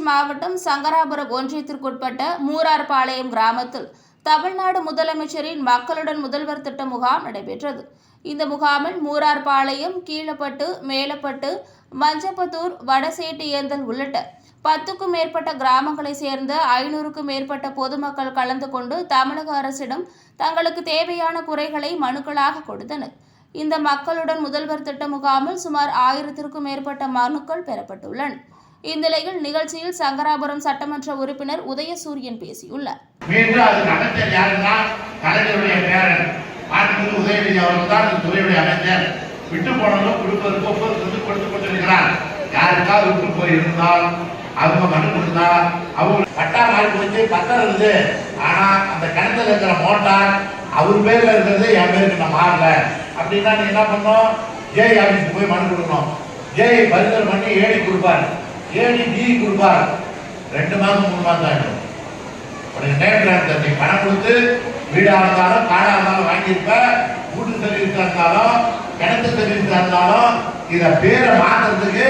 மாவட்டம் சங்கராபுரம் ஒன்றியத்திற்குட்பட்ட மூரார்பாளையம் கிராமத்தில் தமிழ்நாடு முதலமைச்சரின் மக்களுடன் முதல்வர் திட்ட முகாம் நடைபெற்றது. இந்த முகாமில் மூரார்பாளையம், கீழப்பட்டு, மேலப்பட்டு, மஞ்சப்பத்தூர், வடசேட்டியந்தல் உள்ளிட்ட 10க்கும் மேற்பட்ட கிராமங்களைச் சேர்ந்த 500க்கும் மேற்பட்ட பொதுமக்கள் கலந்து கொண்டு தமிழக அரசிடம் தங்களுக்கு தேவையான குறைகளை மனுக்களாக கொடுத்தனர். இந்த மக்களுடன் முதல்வர் திட்ட முகாமில் சுமார் 1000க்கும் மேற்பட்ட மனுக்கள் பெறப்பட்டுள்ளன. இந்நிலையில் நிகழ்ச்சியில் சங்கராபுரம் சட்டமன்ற உறுப்பினர் உதயசூரியன் பேசியுள்ளார். அவங்க மனு கொடுத்தா அவங்க பட்டா மாறி போச்சு, பத்தம் இருந்தது. ஆனா அந்த கிணத்துல இருக்கிற மோட்டார் அவர் பேர்ல இருக்கிறது என் பேருக்கு நான் மாறல அப்படின்னா நீ என்ன பண்ணணும்? ஜேஇ ஆபீஸ்க்கு போய் மனு கொடுக்கணும். ஜேஇ பரிசல் பண்ணி ஏடி கொடுப்பார், ஏடி டி கொடுப்பார். 2 மாதம் 3 மாதம் ஆயிடும். உனக்கு நேற்று நீ பணம் கொடுத்து வீடா இருந்தாலும் காடா இருந்தாலும் வாங்கியிருப்ப, வீட்டு சர்வீஸா இருந்தாலும் கிணத்து சர்வீஸா இருந்தாலும் இதை பேரை மாத்துறதுக்கு